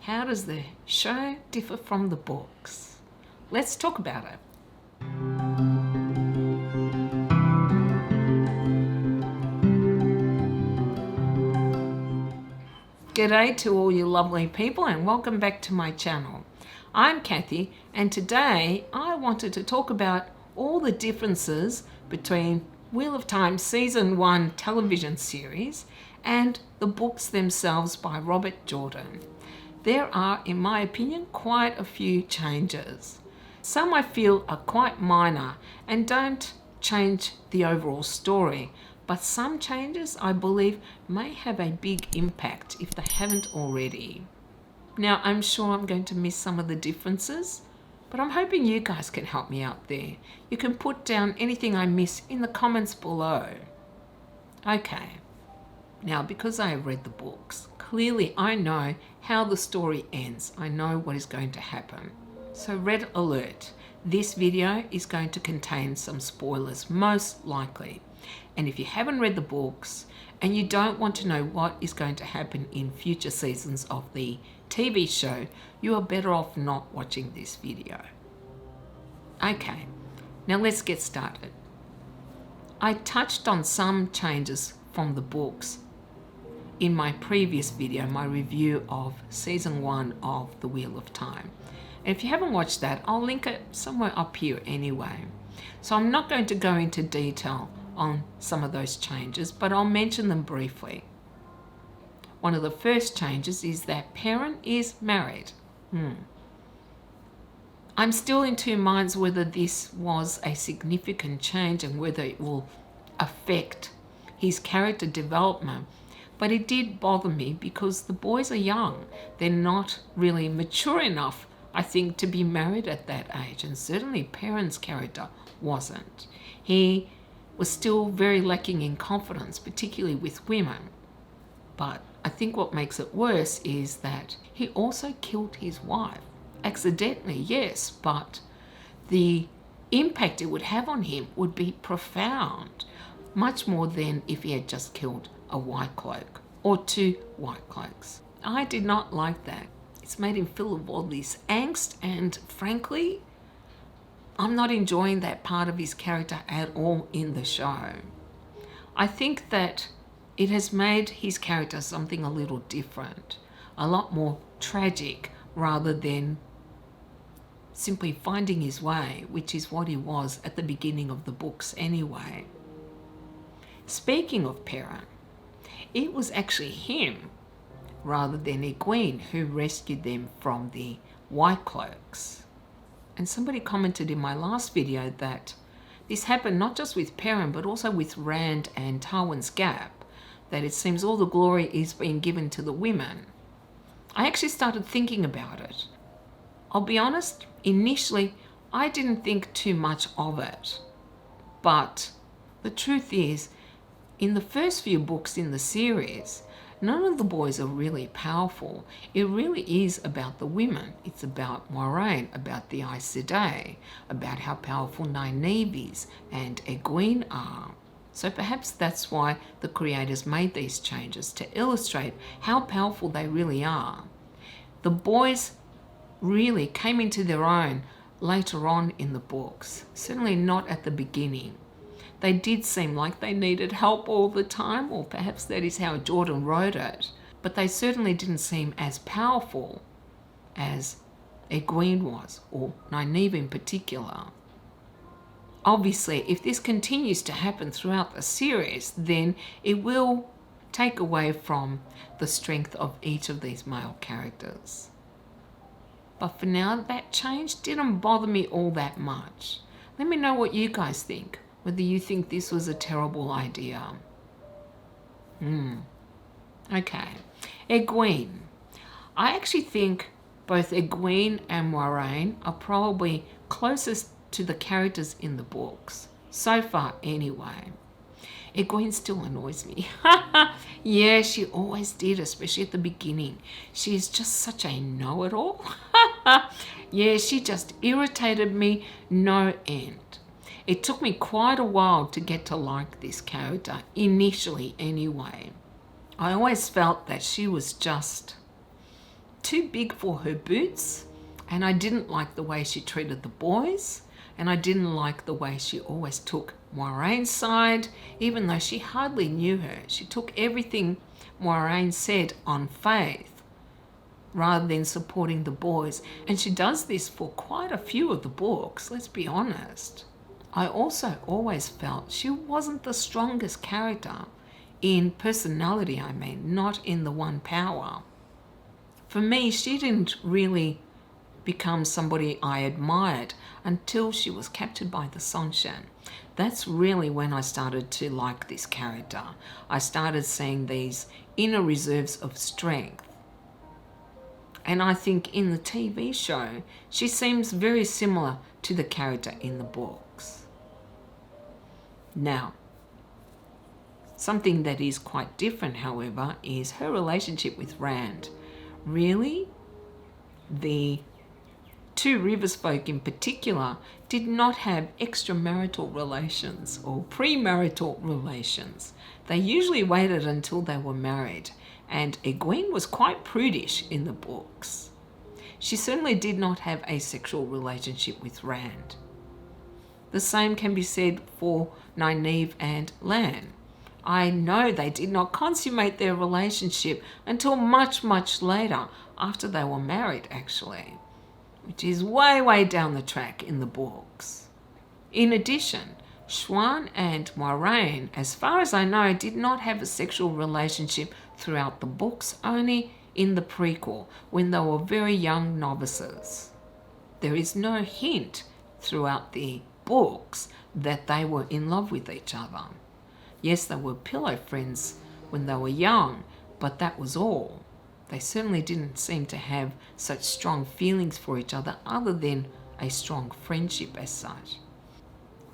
How does the show differ from the books? Let's talk about it. G'day to all you lovely people and welcome back to my channel. I'm Kathy and today I wanted to talk about all the differences between Wheel of Time Season 1 television series and the books themselves by Robert Jordan. There are, in my opinion, quite a few changes. Some I feel are quite minor and don't change the overall story, but some changes I believe may have a big impact if they haven't already. Now, I'm sure I'm going to miss some of the differences, but I'm hoping you guys can help me out there. You can put down anything I miss in the comments below. Okay, now because I have read the books, clearly I know how the story ends. I know what is going to happen. So red alert, this video is going to contain some spoilers, most likely. And if you haven't read the books and you don't want to know what is going to happen in future seasons of the TV show, you are better off not watching this video. Okay, now let's get started. I touched on some changes from the books in my previous video, my review of Season 1 of The Wheel of Time. And if you haven't watched that, I'll link it somewhere up here anyway. So I'm not going to go into detail on some of those changes, but I'll mention them briefly. One of the first changes is that Perrin is married. I'm still in two minds whether this was a significant change and whether it will affect his character development, but it did bother me because the boys are young. They're not really mature enough, I think, to be married at that age, and certainly Perrin's character wasn't. He was still very lacking in confidence, particularly with women. But I think what makes it worse is that he also killed his wife. Accidentally, yes, but the impact it would have on him would be profound, much more than if he had just killed a white cloak or two white cloaks. I did not like that. It's made him feel all this angst, and frankly, I'm not enjoying that part of his character at all in the show. I think that it has made his character something a little different, a lot more tragic rather than simply finding his way, which is what he was at the beginning of the books anyway. Speaking of Perrin, it was actually him rather than Egwene who rescued them from the White Cloaks. And somebody commented in my last video that this happened not just with Perrin but also with Rand and Tywin's Gap, that it seems all the glory is being given to the women. I actually started thinking about it. I'll be honest, initially I didn't think too much of it, but the truth is, in the first few books in the series, none of the boys are really powerful. It really is about the women. It's about Moiraine, about the Aes Sedai, about how powerful Nynaeve is and Egwene are. So perhaps that's why the creators made these changes, to illustrate how powerful they really are. The boys really came into their own later on in the books, certainly not at the beginning. They did seem like they needed help all the time, or perhaps that is how Jordan wrote it, but they certainly didn't seem as powerful as Egwene was, or Nynaeve in particular. Obviously, if this continues to happen throughout the series, then it will take away from the strength of each of these male characters. But for now, that change didn't bother me all that much. Let me know what you guys think, whether you think this was a terrible idea. Okay, Egwene. I actually think both Egwene and Moiraine are probably closest to the characters in the books, so far anyway. Egwene still annoys me. Yeah, she always did, especially at the beginning. She is just such a know-it-all. Yeah, she just irritated me no end. It took me quite a while to get to like this character, initially anyway. I always felt that she was just too big for her boots, and I didn't like the way she treated the boys, and I didn't like the way she always took Moiraine's side, even though she hardly knew her. She took everything Moiraine said on faith rather than supporting the boys, and she does this for quite a few of the books, let's be honest. I also always felt she wasn't the strongest character in personality, not in the one power. For me, she didn't really become somebody I admired until she was captured by the Schwann. That's really when I started to like this character. I started seeing these inner reserves of strength. And I think in the TV show, she seems very similar to the character in the books. Now, something that is quite different, however, is her relationship with Rand. Really, the two Rivers folk in particular did not have extramarital relations or premarital relations. They usually waited until they were married, and Egwene was quite prudish in the books. She certainly did not have a sexual relationship with Rand. The same can be said for Nynaeve and Lan. I know they did not consummate their relationship until much, much later, after they were married actually, which is way, way down the track in the books. In addition, Schwann and Moiraine, as far as I know, did not have a sexual relationship throughout the books, only in the prequel, when they were very young novices. There is no hint throughout the books that they were in love with each other. Yes, they were pillow friends when they were young, but that was all. They certainly didn't seem to have such strong feelings for each other than a strong friendship as such.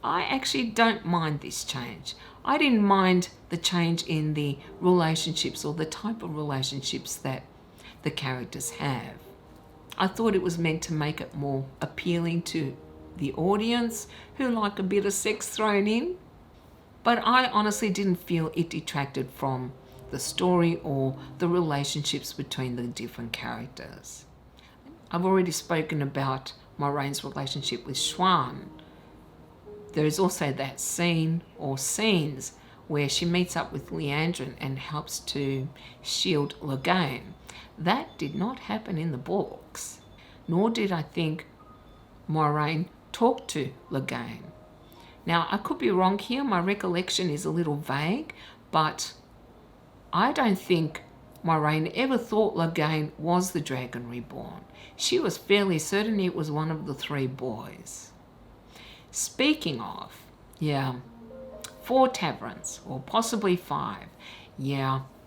I actually don't mind this change. I didn't mind the change in the relationships or the type of relationships that the characters have. I thought it was meant to make it more appealing to the audience who like a bit of sex thrown in. But I honestly didn't feel it detracted from the story or the relationships between the different characters. I've already spoken about Moraine's relationship with Schwann. There is also that scene or scenes where she meets up with Leandrin and helps to shield Logain. That did not happen in the books, nor did I think Moiraine talk to Logain. Now, I could be wrong here, my recollection is a little vague, but I don't think Moiraine ever thought Logain was the Dragon Reborn. She was fairly certain it was one of the three boys. Speaking of, 4 taverns, or possibly 5.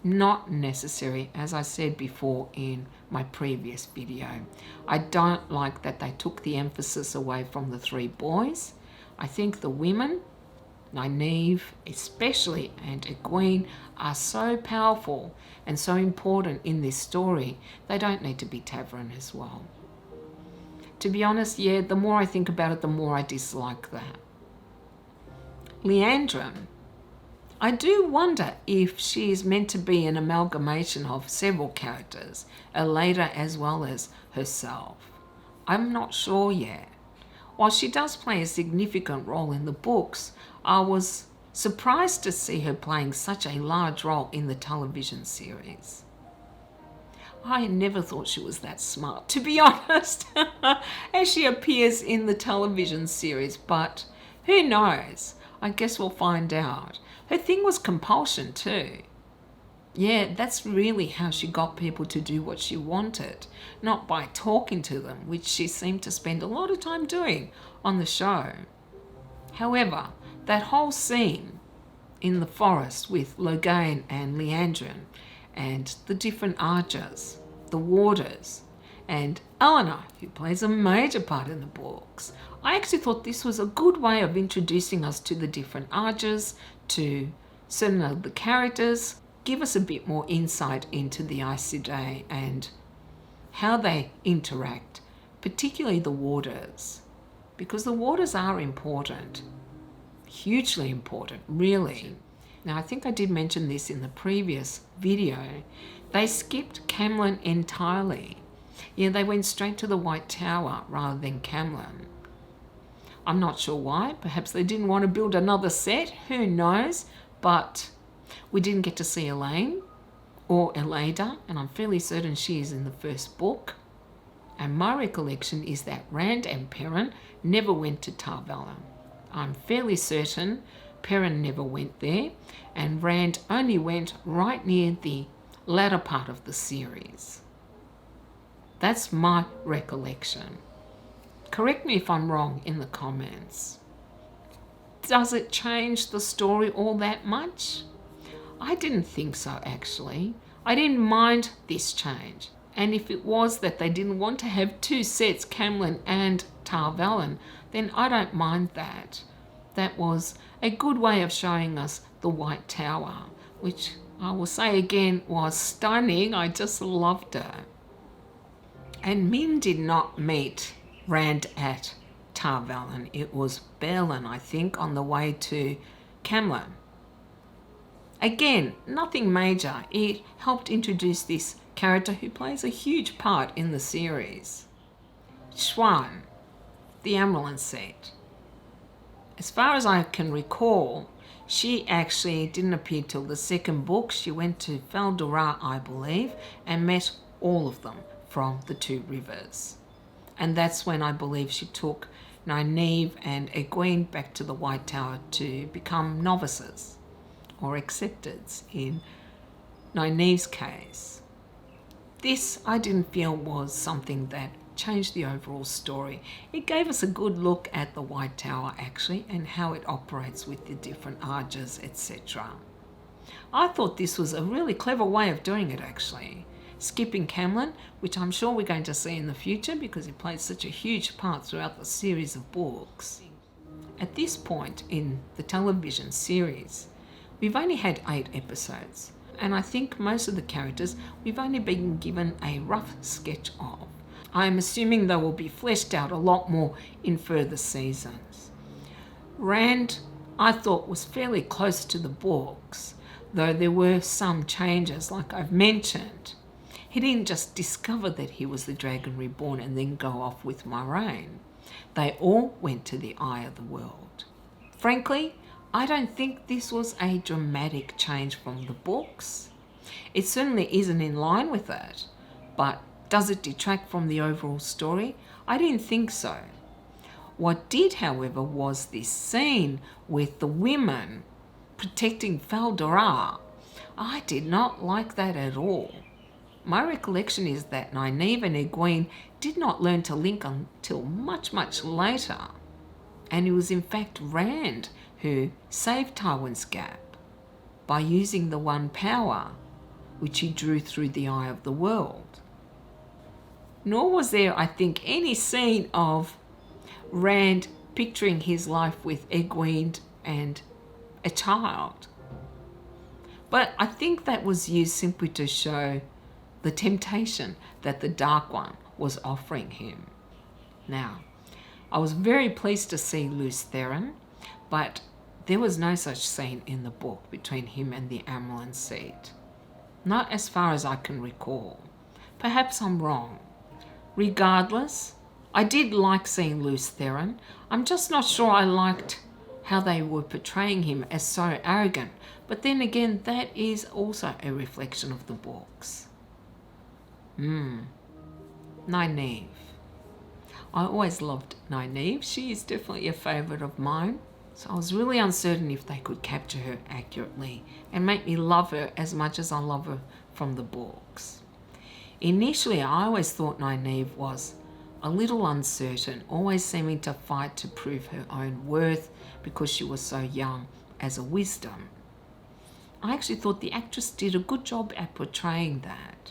Not necessary, as I said before in my previous video. I don't like that they took the emphasis away from the 3 boys. I think the women, Nynaeve especially, and Egwene, are so powerful and so important in this story, they don't need to be tavern as well. To be honest, the more I think about it, the more I dislike that. Leandrin, I do wonder if she is meant to be an amalgamation of several characters, Elena as well as herself. I'm not sure yet. While she does play a significant role in the books, I was surprised to see her playing such a large role in the television series. I never thought she was that smart, to be honest, as she appears in the television series, but who knows? I guess we'll find out. Her thing was compulsion too. That's really how she got people to do what she wanted, not by talking to them, which she seemed to spend a lot of time doing on the show. However, that whole scene in the forest with Logain and Leandrin and the different archers, the warders, and Eleanor, who plays a major part in the books, I actually thought this was a good way of introducing us to the different archers, to certain of the characters, give us a bit more insight into the Aes Sedai and how they interact, particularly the warders, because the warders are important, hugely important, really. Now, I think I did mention this in the previous video. They skipped Camlin entirely. Yeah, they went straight to the White Tower rather than Camlin. I'm not sure why. Perhaps they didn't want to build another set. Who knows? But we didn't get to see Elaine or Elada, and I'm fairly certain she is in the first book. And my recollection is that Rand and Perrin never went to Tar Valon. I'm fairly certain Perrin never went there, and Rand only went right near the latter part of the series. That's my recollection. Correct me if I'm wrong in the comments. Does it change the story all that much? I didn't think so, actually. I didn't mind this change. And if it was that they didn't want to have two sets, Camlin and Tar Valon, then I don't mind that. That was a good way of showing us the White Tower, which I will say again was stunning. I just loved it. And Min did not meet Rand at Tar Valon. It was Berlin, I think, on the way to Camlin. Again, nothing major. It helped introduce this character who plays a huge part in the series. Schwann, the Amyrlin set. As far as I can recall, she actually didn't appear till the second book. She went to Faldora, I believe, and met all of them from the Two Rivers. And that's when I believe she took Nynaeve and Egwene back to the White Tower to become novices, or accepteds in Nynaeve's case. This I didn't feel was something that changed the overall story. It gave us a good look at the White Tower actually, and how it operates with the different arches, etc. I thought this was a really clever way of doing it actually. Skipping Camlin, which I'm sure we're going to see in the future because it plays such a huge part throughout the series of books. At this point in the television series, we've only had 8 episodes, and I think most of the characters we've only been given a rough sketch of. I'm assuming they will be fleshed out a lot more in further seasons. Rand, I thought, was fairly close to the books, though there were some changes like I've mentioned. He didn't just discover that he was the Dragon Reborn and then go off with Moiraine. They all went to the Eye of the World. Frankly, I don't think this was a dramatic change from the books. It certainly isn't in line with it, but does it detract from the overall story? I didn't think so. What did, however, was this scene with the women protecting Faldora. I did not like that at all. My recollection is that Nynaeve and Egwene did not learn to link until much, much later. And it was in fact Rand who saved Tywin's Gap by using the one power which he drew through the Eye of the World. Nor was there, I think, any scene of Rand picturing his life with Egwene and a child. But I think that was used simply to show the temptation that the Dark One was offering him. Now, I was very pleased to see Lews Therin, but there was no such scene in the book between him and the Amyrlin seat. Not as far as I can recall. Perhaps I'm wrong. Regardless, I did like seeing Lews Therin. I'm just not sure I liked how they were portraying him as so arrogant. But then again, that is also a reflection of the books. Nynaeve. I always loved Nynaeve. She is definitely a favourite of mine. So I was really uncertain if they could capture her accurately and make me love her as much as I love her from the books. Initially, I always thought Nynaeve was a little uncertain, always seeming to fight to prove her own worth because she was so young as a wisdom. I actually thought the actress did a good job at portraying that.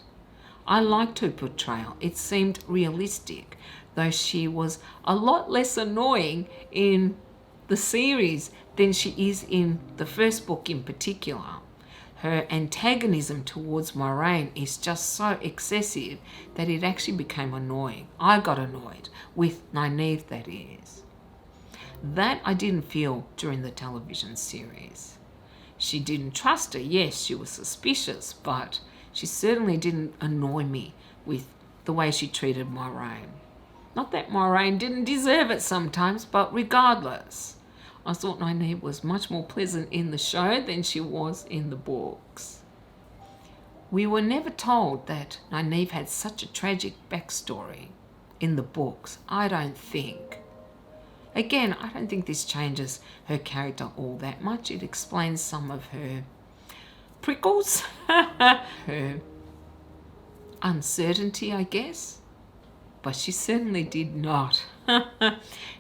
I liked her portrayal. It seemed realistic, though she was a lot less annoying in the series than she is in the first book in particular. Her antagonism towards Moiraine is just so excessive that it actually became annoying. I got annoyed with Nynaeve, that is. That I didn't feel during the television series. She didn't trust her. Yes, she was suspicious, but she certainly didn't annoy me with the way she treated Moiraine. Not that Moiraine didn't deserve it sometimes, but regardless, I thought Nynaeve was much more pleasant in the show than she was in the books. We were never told that Nynaeve had such a tragic backstory in the books, I don't think. Again, I don't think this changes her character all that much. It explains some of her prickles, her uncertainty, I guess. But she certainly did not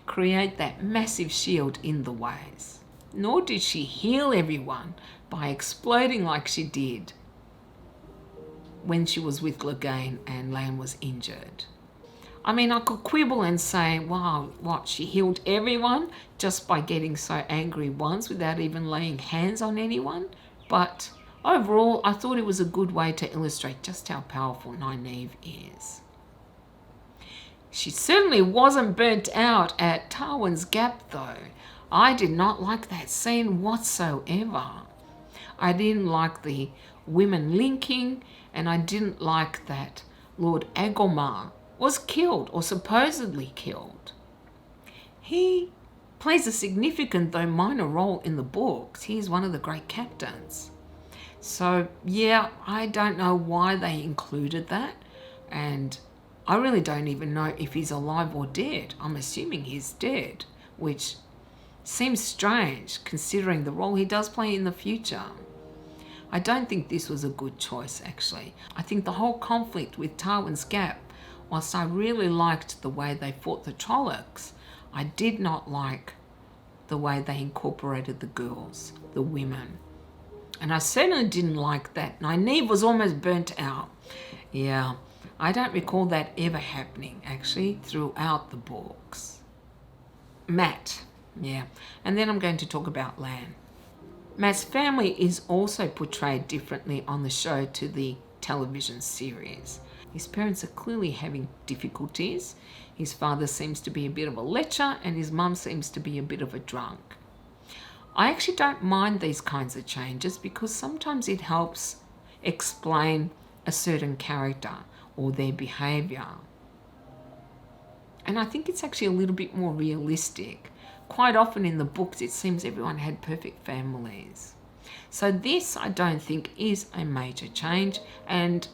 create that massive shield in the ways. Nor did she heal everyone by exploding like she did when she was with Clegane and Lan was injured. I mean, I could quibble and say, wow, what, she healed everyone just by getting so angry once without even laying hands on anyone? But overall, I thought it was a good way to illustrate just how powerful Nynaeve is. She certainly wasn't burnt out at Tywin's Gap, though. I did not like that scene whatsoever. I didn't like the women linking, and I didn't like that Lord Agormar was killed, or supposedly killed. He plays a significant, though minor, role in the books. He is one of the great captains. So, yeah, I don't know why they included that, and I really don't even know if he's alive or dead. I'm assuming he's dead, which seems strange considering the role he does play in the future. I don't think this was a good choice, actually. I think the whole conflict with Tywin's Gap, whilst I really liked the way they fought the Trollocs, I did not like the way they incorporated the girls, the women. And I certainly didn't like that Nynaeve was almost burnt out. Yeah, I don't recall that ever happening, actually, throughout the books. Matt, yeah. And then I'm going to talk about Lan. Matt's family is also portrayed differently on the show to the television series. His parents are clearly having difficulties. His father seems to be a bit of a lecher and his mum seems to be a bit of a drunk. I actually don't mind these kinds of changes because sometimes it helps explain a certain character or their behaviour. And I think it's actually a little bit more realistic. Quite often in the books it seems everyone had perfect families. So this, I don't think, is a major change, and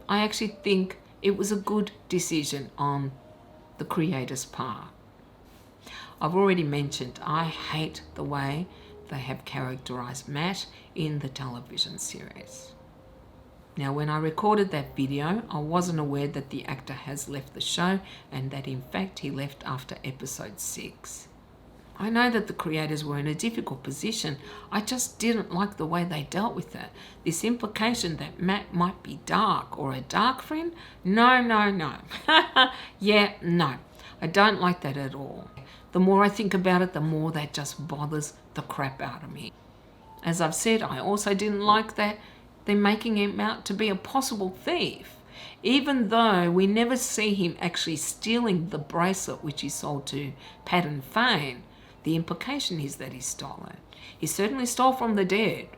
I actually think it was a good decision on the creator's part. I've already mentioned I hate the way they have characterised Matt in the television series. Now, when I recorded that video, I wasn't aware that the actor has left the show and that in fact he left after episode 6. I know that the creators were in a difficult position. I just didn't like the way they dealt with it. This implication that Matt might be dark or a dark friend? No. Yeah, no. I don't like that at all. The more I think about it, the more that just bothers the crap out of me. As I've said, I also didn't like that they're making him out to be a possible thief, even though we never see him actually stealing the bracelet which he sold to Padden Fane. The implication is that he stole it. He certainly stole from the dead.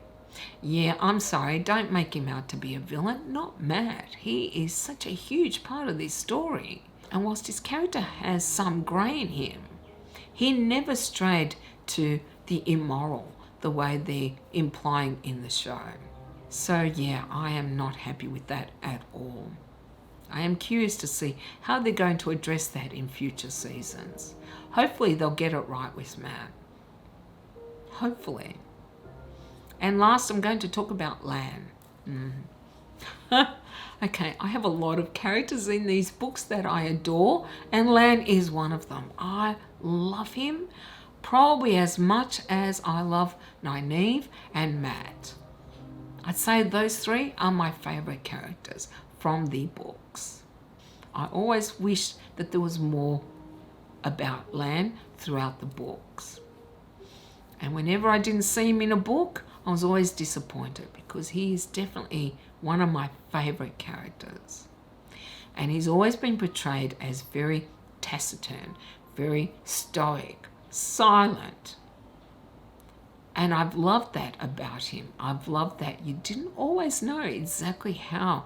Yeah, I'm sorry, don't make him out to be a villain. Not Matt. He is such a huge part of this story. And whilst his character has some grey in him, he never strayed to the immoral the way they're implying in the show. So yeah, I am not happy with that at all. I am curious to see how they're going to address that in future seasons. Hopefully they'll get it right with Matt. Hopefully. And last, I'm going to talk about Lan. Okay, I have a lot of characters in these books that I adore, and Lan is one of them. I love him probably as much as I love Nynaeve and Matt. I'd say those three are my favourite characters from the books. I always wish that there was more about Lan throughout the books. And whenever I didn't see him in a book, I was always disappointed because he is definitely one of my favourite characters. And he's always been portrayed as very taciturn, very stoic, silent. And I've loved that about him. I've loved that you didn't always know exactly how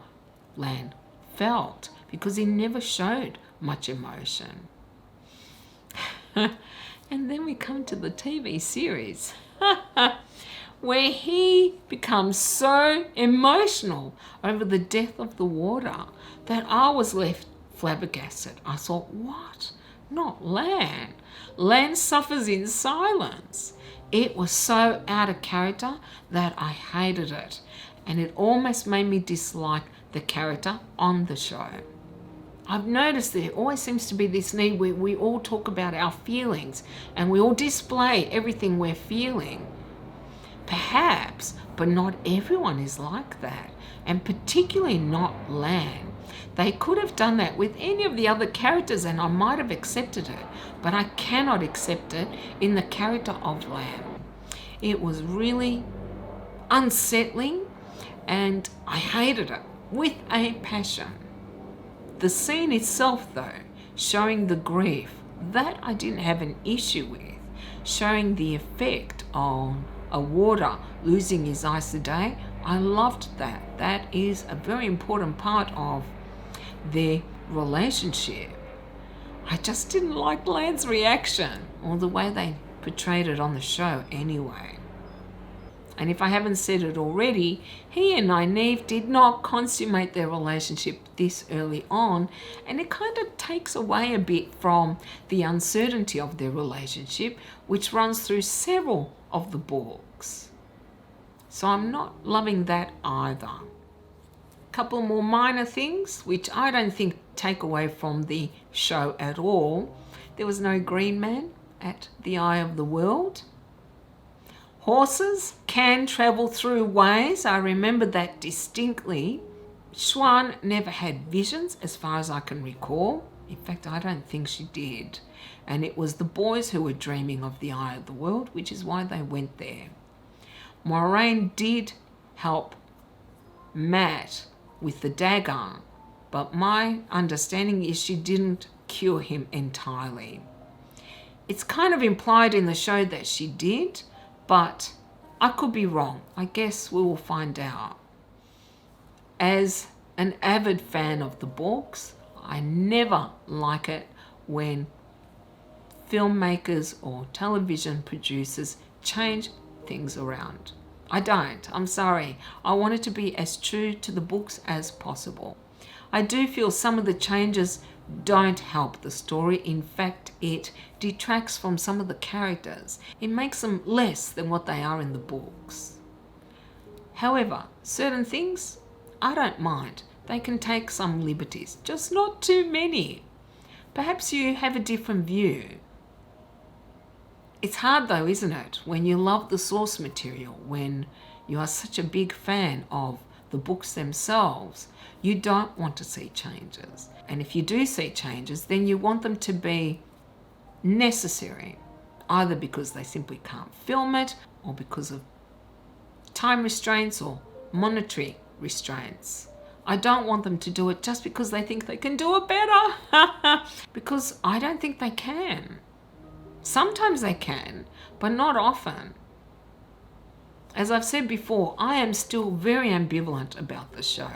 Lan felt because he never showed much emotion. And then we come to the TV series where he becomes so emotional over the death of the water that I was left flabbergasted. I thought, what? Not Lan. Lan suffers in silence. It was so out of character that I hated it, and it almost made me dislike the character on the show. I've noticed there always seems to be this need where we all talk about our feelings and we all display everything we're feeling. Perhaps, but not everyone is like that, and particularly not Lan. They could have done that with any of the other characters and I might have accepted it, but I cannot accept it in the character of Lan. It was really unsettling and I hated it with a passion. The scene itself, though, showing the grief, that I didn't have an issue with. Showing the effect on a water losing his eyes today, I loved that. That is a very important part of their relationship. I just didn't like Lan's reaction or the way they portrayed it on the show anyway. And if I haven't said it already, he and Nynaeve did not consummate their relationship this early on, and it kind of takes away a bit from the uncertainty of their relationship, which runs through several of the books. So I'm not loving that either. Couple more minor things, which I don't think take away from the show at all. There was no green man at the Eye of the World. Horses can travel through ways. I remember that distinctly. Schwann never had visions as far as I can recall. In fact, I don't think she did. And it was the boys who were dreaming of the Eye of the World, which is why they went there. Moiraine did help Matt with the dagger, but my understanding is she didn't cure him entirely. It's kind of implied in the show that she did, but I could be wrong. I guess we will find out. As an avid fan of the books, I never like it when filmmakers or television producers change things around. I don't. I'm sorry. I want it to be as true to the books as possible. I do feel some of the changes don't help the story. In fact, it detracts from some of the characters. It makes them less than what they are in the books. However, certain things, I don't mind. They can take some liberties, just not too many. Perhaps you have a different view. It's hard though, isn't it, when you love the source material, when you are such a big fan of the books themselves, you don't want to see changes. And if you do see changes, then you want them to be necessary, either because they simply can't film it or because of time restraints or monetary restraints. I don't want them to do it just because they think they can do it better, because I don't think they can. Sometimes they can, but not often. As I've said before, I am still very ambivalent about the show.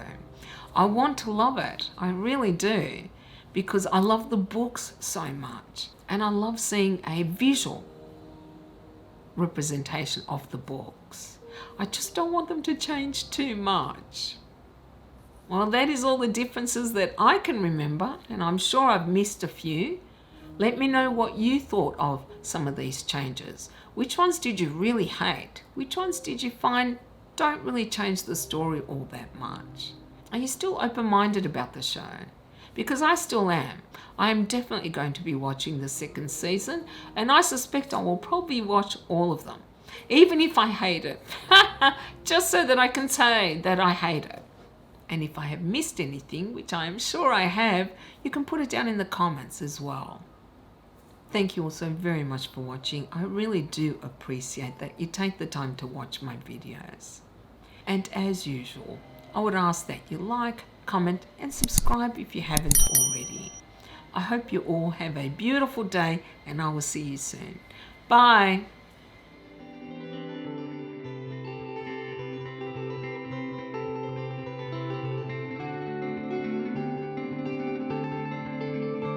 I want to love it, I really do, because I love the books so much, and I love seeing a visual representation of the books. I just don't want them to change too much. Well, that is all the differences that I can remember, and I'm sure I've missed a few. Let me know what you thought of some of these changes. Which ones did you really hate? Which ones did you find don't really change the story all that much? Are you still open-minded about the show? Because I still am. I am definitely going to be watching the second season, and I suspect I will probably watch all of them, even if I hate it, just so that I can say that I hate it. And if I have missed anything, which I am sure I have, you can put it down in the comments as well. Thank you all so very much for watching. I really do appreciate that you take the time to watch my videos. And as usual, I would ask that you like, comment and subscribe if you haven't already. I hope you all have a beautiful day and I will see you soon. Bye.